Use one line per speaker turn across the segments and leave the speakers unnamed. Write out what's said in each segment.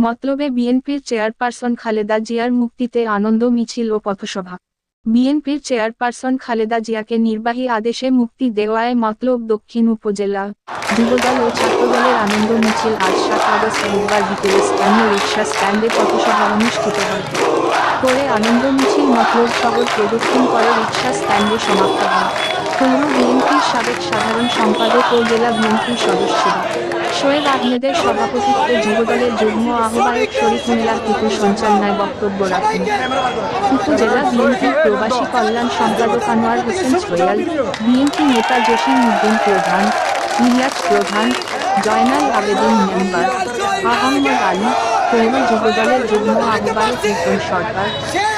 মতলবে বিএনপির চেয়ারপারসন খালেদা জিয়ার মুক্তিতে আনন্দ মিছিল ও পথসভা। বিএনপির চেয়ারপারসন খালেদা জিয়াকে নির্বাহী আদেশে মুক্তি দেওয়ায় মতলব দক্ষিণ উপজেলা যুবদল ও ছাত্রদলের আনন্দ মিছিল আজ ৭ আগস্ট বুধবার বিকেলে স্থানীয় রিকশা স্ট্যান্ডে পথসভা অনুষ্ঠিত হয়। পরে আনন্দ মিছিল মতলব শহর প্রদক্ষিণ করে রিকশা স্ট্যান্ডে সমাপ্ত হয়। পৌর বিএনপির সাবেক সাধারণ সম্পাদক ও জেলা বিএনপির সদস্যরা শোয়েব আহমেদের সভাপতিত্বে যুবদলের যুগ্ম আহ্বায়ক শরীফ মিল্লাহ টিপু সঞ্চালনায় বক্তব্য রাখেন। উপজেলা বিএনপির প্রবাসী কল্যাণ সম্পাদক আনোয়ার হোসেন সোহেল, বিএনপি নেতা জসিম উদ্দিন প্রধান, ইলিয়াস প্রধান, জয়নাল আবেদীন মেম্বার, আহমদ আলী, পৌর যুবদলের যুগ্ম আহ্বায়ক রিপন সরকার,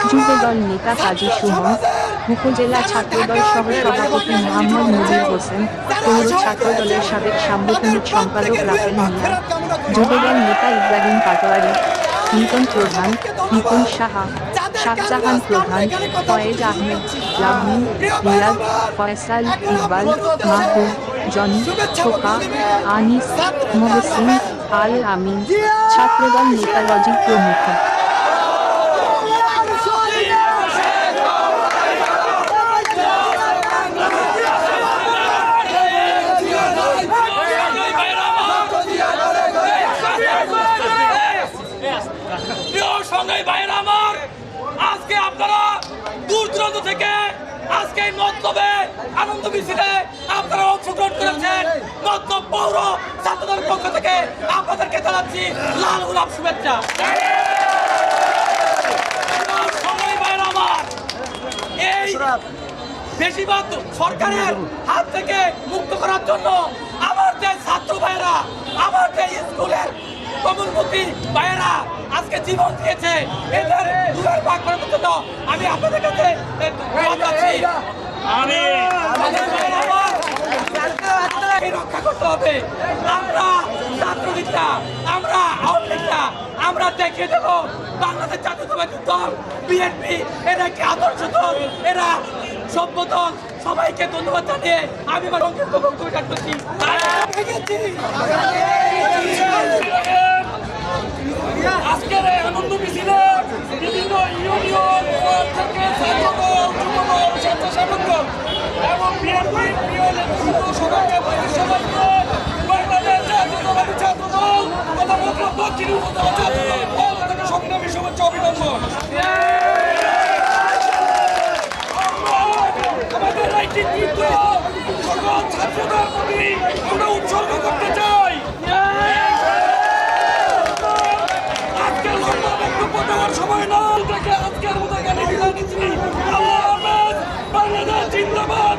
যুবদল নেতা কাজী সুমন, উপজেলা ছাত্রদল সহ সভাপতি মোহাম্মদ মুজিব হোসেন, পৌর ছাত্রদলের সাবেক সাংগঠনিক সম্পাদক রাফেল মিয়া, যুবদল নেতা ইব্রাহিম পাটোয়ারি, লিটন প্রধান, লিটন সাহা, শাহজাহান প্রধান, ফয়েজ আহমেদ, লাবনী, মিলাদ, ফয়সাল, ইকবাল, মাহবুব, জনি, ছোকা, আনিস, মহসিন, আল আমিন, ছাত্রদল নেতা লজিক প্রমুখ।
আজকে আপনারা দূর দূরান্ত থেকে আজকে মতলবে আনন্দ মিছিলে আপনারা অংশগ্রহণ করেছেন। মতলব পৌর ছাত্রদলের পক্ষ থেকে আপনাদেরকে জানাচ্ছি লাল গোলাপ শুভেচ্ছা। এই বেশিরভাগ সরকারের হাত থেকে মুক্ত করার জন্য আমার যে ছাত্র ভাইয়েরা, আমার যে স্কুলের কমলমুখী ভাইয়েরা আজকে জীবন দিয়েছে, এদের দূরের ভাগ করার জন্য আমি আপনাদের কাছে রক্ষা করতে হবে। আমরা ছাত্রলীগরা, আমরা আওয়ামী লীগরা, আমরা দেখিয়ে দেব বাংলাদেশ জাতীয়তাবাদী দল বিএনপি এরা কি আদর্শ দল, এরা সভ্য দল। সবাইকে ধন্যবাদ জানিয়ে আমি আমার বক্তব্য করছি। আজকের আনন্দ মিছিলে বিভিন্ন ইউনিয়ন থেকে ছাত্রদল, যুবদল, স্বেচ্ছাসেবক এবং বিএনপির প্রিয় নেতৃত্ব সবাইকে বাংলাদেশ জাতীয়তাবাদী ছাত্রদল তথা মতলব দক্ষিণ উপজেলা ছাত্রদল দল থেকে সংগ্রামী শুভেচ্ছা অভিনন্দন। আমাদের রাজনীতিবিদ সকল ছাত্রদের প্রতি আমরা উৎসর্গ করতে চাই। আজকের লম্বা বক্তব্য দেওয়ার সময় না, আজকের মতো জ্ঞানী বিদায় নিচ্ছি। আল্লাহ হাফেজ। বাংলাদেশ জিন্দাবাদ।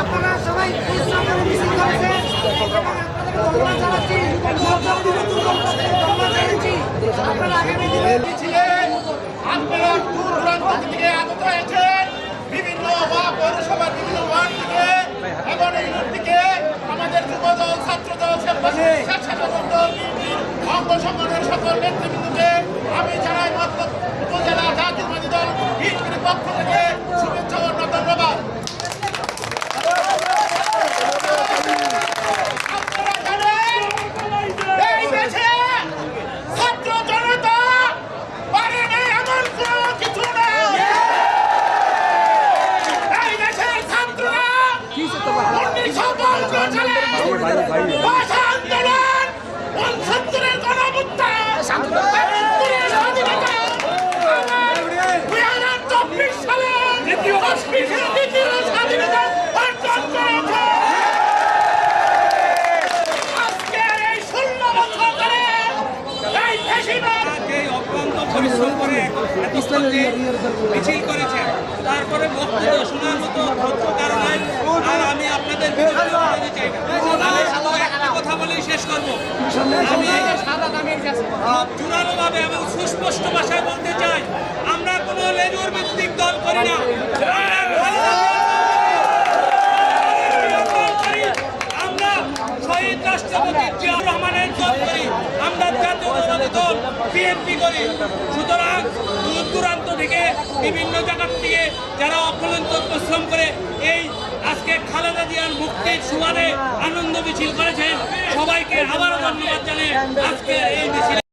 আপনারা সবাই মিছিল করেছেন, আপনারা আগামী দিনে
আপনারা দূর দূরান্ত থেকে আগত হয়েছেন, বিভিন্ন পৌরসভার বিভিন্ন ওয়ার্ড থেকে এবং এই থেকে আমাদের যুবদল, ছাত্রদল, স্বেচ্ছাসেবক দল, অঙ্গ সংগঠনের সকল নেতৃবৃন্দকে আমি জানাই মতলব উপজেলা জাতীয়তাবাদী দল বিএনপির পক্ষ থেকে শুভেচ্ছা ও ধন্যবাদ।
পরিশ্রম করে মিছিল করেছেন, তারপরে বক্তব্য শোনার মতো কারণে আর আমি আপনাদের চাই না। একটা কথা বলেই শেষ করবো। আমি জোরালোভাবে এবং সুস্পষ্ট ভাষায় বলতে চাই, আমরা কোনো লেজুর ভিত্তিক দল করি না। আমরা শহীদ রাষ্ট্রপতি জিয়াউর রহমানের দল করি। আমরা জাতীয়তাবাদী দল বিএনপি বিএনপি করি। সুতরাং দূর দূরান্ত থেকে বিভিন্ন জায়গার থেকে যারা অক্লান্ত পরিশ্রম করে এই আজকে খালেদা জিয়ার মুক্তির সুবাদে আনন্দ মিছিল করেছেন, সবাইকে আবারও ধন্যবাদ জানিয়ে আজকে এই মিছিল